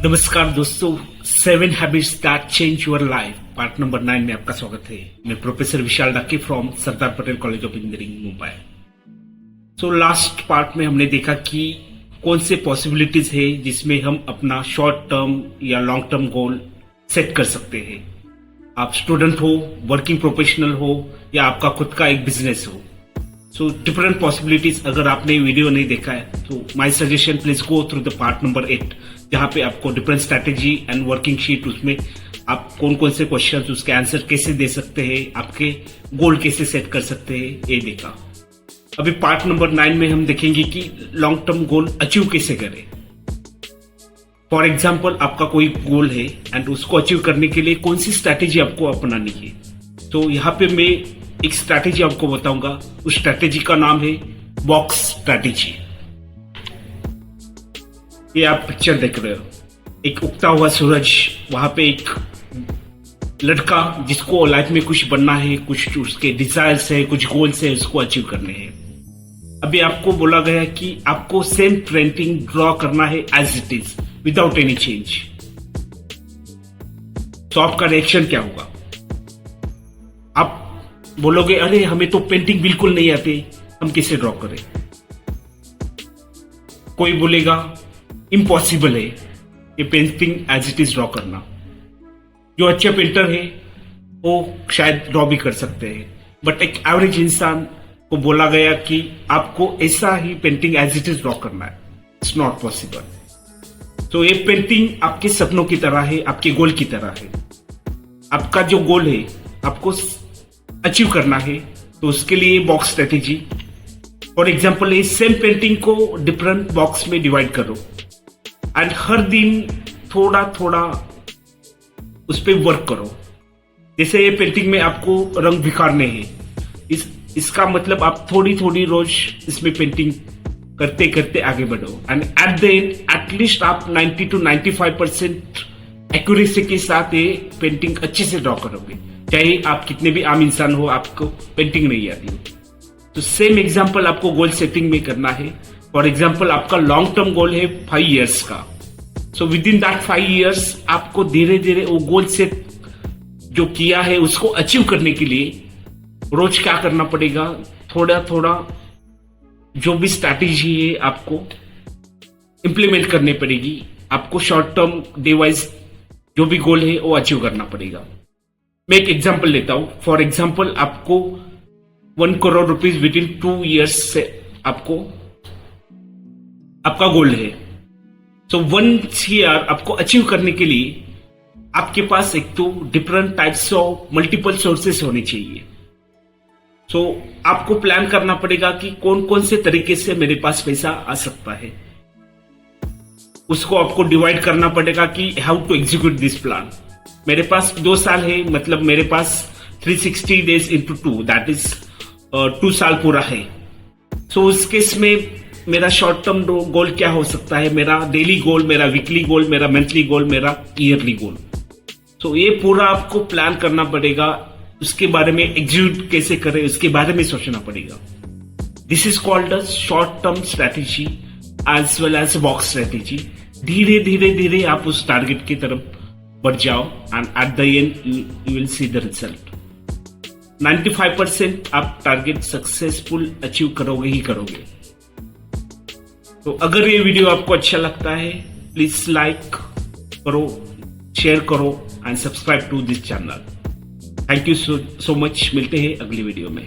नमस्कार दोस्तों, 7 habits that change your life part number 9 में आपका स्वागत है। मैं professor Vishal Dake from Sardar Patel college of engineering Mumbai. So last part में हमने देखा कि कौन से पॉसिबिलिटीज है जिसमें हम अपना शॉर्ट टर्म या लॉन्ग टर्म गोल सेट कर सकते हैं। आप स्टूडेंट हो, वर्किंग प्रोफेशनल हो या आपका खुद का एक बिजनेस हो। So different possibilities. अगर आपने वीडियो नहीं देखा है तो my suggestion please go through the part number 8, जहां पे आपको different strategy and working sheet, उसमें आप कौन कौन से क्वेश्चंस, उसके आंसर कैसे दे सकते हैं, आपके गोल कैसे सेट कर सकते हैं, ये देखा। अभी पार्ट नंबर 9 में हम देखेंगे कि लॉन्ग टर्म गोल अचीव कैसे करें। फॉर एग्जाम्पल, आपका कोई गोल है एंड उसको अचीव करने के लिए कौन सी स्ट्रैटेजी आपको अपनानी है। तो यहाँ पे मैं एक स्ट्रैटेजी आपको बताऊंगा। उस स्ट्रैटेजी का नाम है बॉक्स स्ट्रैटेजी। ये आप पिक्चर देख रहे हो, एक उगता हुआ सूरज, वहां पे एक लड़का जिसको लाइफ में कुछ बनना है, कुछ उसके डिजायर्स है, कुछ गोल्स है, उसको अचीव करने हैं। अभी आपको बोला गया कि आपको सेम पेंटिंग ड्रॉ करना है as it is, without any change. तो आपका रिएक्शन क्या होगा? आप बोलोगे अरे हमें तो पेंटिंग बिल्कुल नहीं आती, हम कैसे ड्रॉ करें। कोई बोलेगा इम्पॉसिबल है ये painting as it is draw करना। जो अच्छे पेंटर है वो शायद ड्रॉ भी कर सकते हैं, बट एक एवरेज इंसान को बोला गया कि आपको ऐसा ही painting as it is draw करना है। It's not possible. तो ये पेंटिंग आपके सपनों की तरह है, आपके गोल की तरह है। आपका जो गोल है आपको अचीव करना है, तो उसके लिए बॉक्स स्ट्रेटेजी। फॉर एग्जाम्पल, ये सेम पेंटिंग को डिफरेंट बॉक्स में डिवाइड करो एंड हर दिन थोड़ा थोड़ा उस पर वर्क करो। जैसे ये पेंटिंग में आपको रंग बिखारने हैं, इसका मतलब आप थोड़ी थोड़ी रोज इसमें पेंटिंग करते करते आगे बढ़ो and at the end at least आप 90 to 95% एक्यूरेसी के साथ ये पेंटिंग अच्छे से ड्रॉ करोगे, चाहे आप कितने भी आम इंसान हो, आपको पेंटिंग नहीं आती हो। तो सेम एग्जाम्पल आपको गोल सेटिंग में करना है। फॉर एग्जाम्पल, आपका लॉन्ग टर्म गोल है 5 years का। So with in that 5 years आपको धीरे धीरे वो गोल सेट जो किया है उसको अचीव करने के लिए रोज क्या करना पड़ेगा, थोड़ा थोड़ा जो भी स्ट्रैटेजी है आपको इंप्लीमेंट करनी पड़ेगी। आपको शॉर्ट टर्म डे वाइज जो भी गोल है वो अचीव करना पड़ेगा। मैं एक एग्जाम्पल लेता हूं। फॉर एग्जाम्पल, आपको 1 crore rupees with in 2 years से आपका गोल है। तो 1 year आपको अचीव करने के लिए आपके पास एक तो different types of multiple sources होने चाहिए। तो आपको प्लान करना पड़ेगा कि कौन कौन से तरीके से मेरे पास पैसा आ सकता है। उसको आपको डिवाइड करना पड़ेगा कि how to execute this plan. मेरे पास 2 साल है, मतलब मेरे पास 360 days into 2, दैट इज 2 साल पूरा है। सो उस केस में मेरा शॉर्ट टर्म गोल क्या हो सकता है? मेरा डेली गोल, मेरा वीकली गोल, मेरा मंथली गोल, मेरा ईयरली गोल। तो ये पूरा आपको प्लान करना पड़ेगा। उसके बारे में एग्जीक्यूट कैसे करें उसके बारे में सोचना पड़ेगा। This is called a short term strategy as well as box strategy. धीरे धीरे धीरे आप उस टारगेट की तरफ बढ़ जाओ and at the end you will see the result. 95% आप टारगेट सक्सेसफुल अचीव करोगे ही करोगे। तो अगर ये वीडियो आपको अच्छा लगता है, प्लीज लाइक करो, शेयर करो and subscribe to this channel. Thank you so much. मिलते हैं अगली वीडियो में।